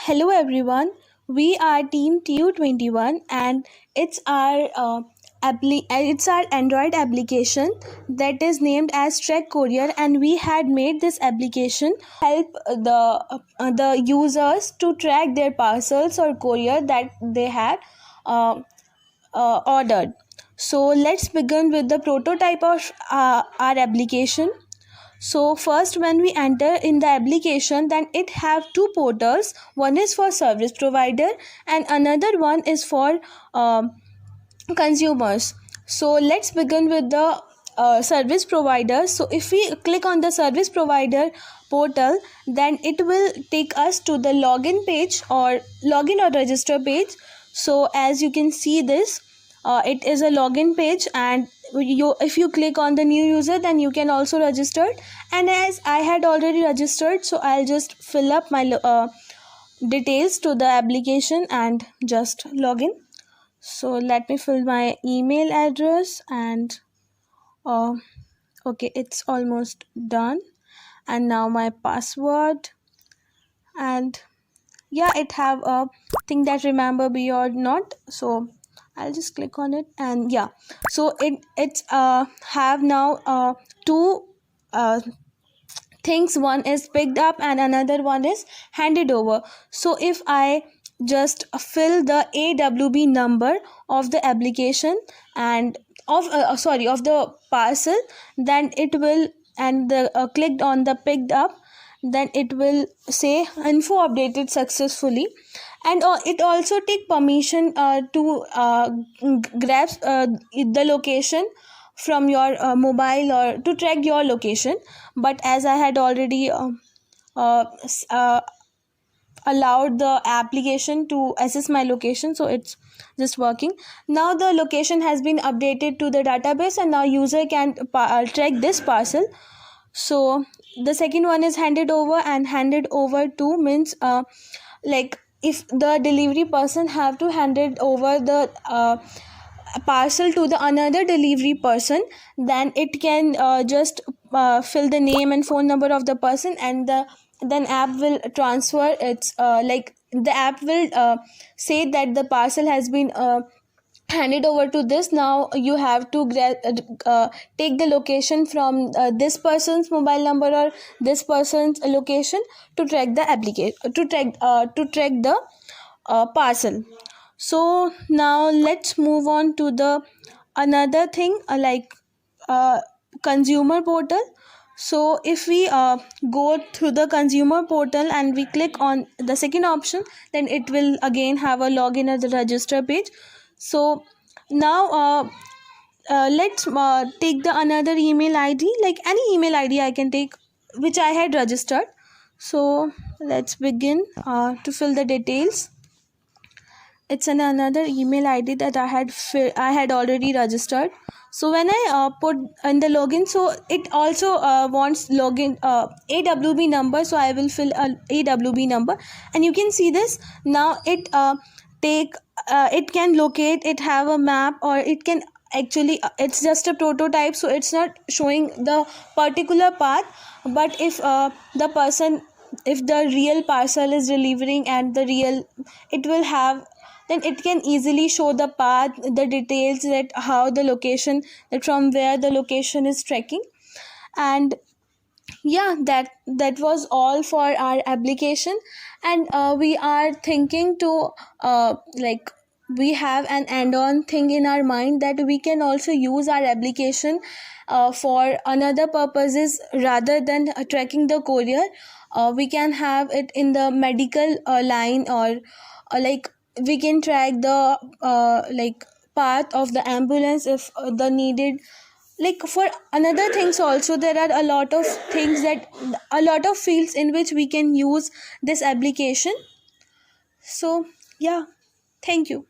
Hello everyone, we are Team TU21 and it's our it's our Android application that is named as Trek Courier, and we had made this application help the users to track their parcels or courier that they had uh, ordered. So let's begin with the prototype of our application. So first, when we enter in the application, then it have two portals. One is for service provider and another one is for consumers. So let's begin with the service provider. So if we click on the service provider portal, then it will take us to the login page or login or register page. So as you can see this, it is a login page, and if you click on the new user, then you can also register. And as I had already registered, so I'll just fill up my details to the application and just log in. So let me fill my email address and uh, okay, it's almost done. And now my password, and yeah, it have a thing that remember be or not, so I'll just click on it. And yeah, so it's have now two things. One is picked up and another one is handed over. So if I just fill the AWB number of the application and of the parcel, then it will, and the clicked on the picked up, then it will say info updated successfully. And it also take permission to grab the location from your mobile or to track your location. But as I had already uh, s- uh, allowed the application to assess my location, so it's just working. Now the location has been updated to the database, and now user can track this parcel. So the second one is handed over, and handed over to means like if the delivery person have to hand it over the parcel to the another delivery person, then it can just fill the name and phone number of the person, and the then app will transfer its like the app will say that the parcel has been handed over to this. Now you have to take the location from this person's mobile number or this person's location to track the application, to track the parcel. So now let's move on to the another thing, uh, consumer portal. So if we go to the consumer portal and we click on the second option, then it will again have a login at the register page. So now let's take the another email ID, like any email ID I can take which I had registered. So let's begin to fill the details. It's another email ID that I had already registered. So when I put in the login, so it also wants login AWB number, so I will fill a AWB number, and you can see this. Now it take it can locate, it have a map, or it can actually it's just a prototype, so it's not showing the particular path. But if the real parcel is delivering and the real it will have, then it can easily show the path, the details, that how the location, that from where the location is tracking. And yeah, that was all for our application. And we are thinking to like we have an add-on thing in our mind that we can also use our application for another purposes rather than tracking the courier. We can have it in the medical line, or like we can track the path of the ambulance if the needed. Like for another things also, there are a lot of things, that a lot of fields in which we can use this application. So yeah, thank you.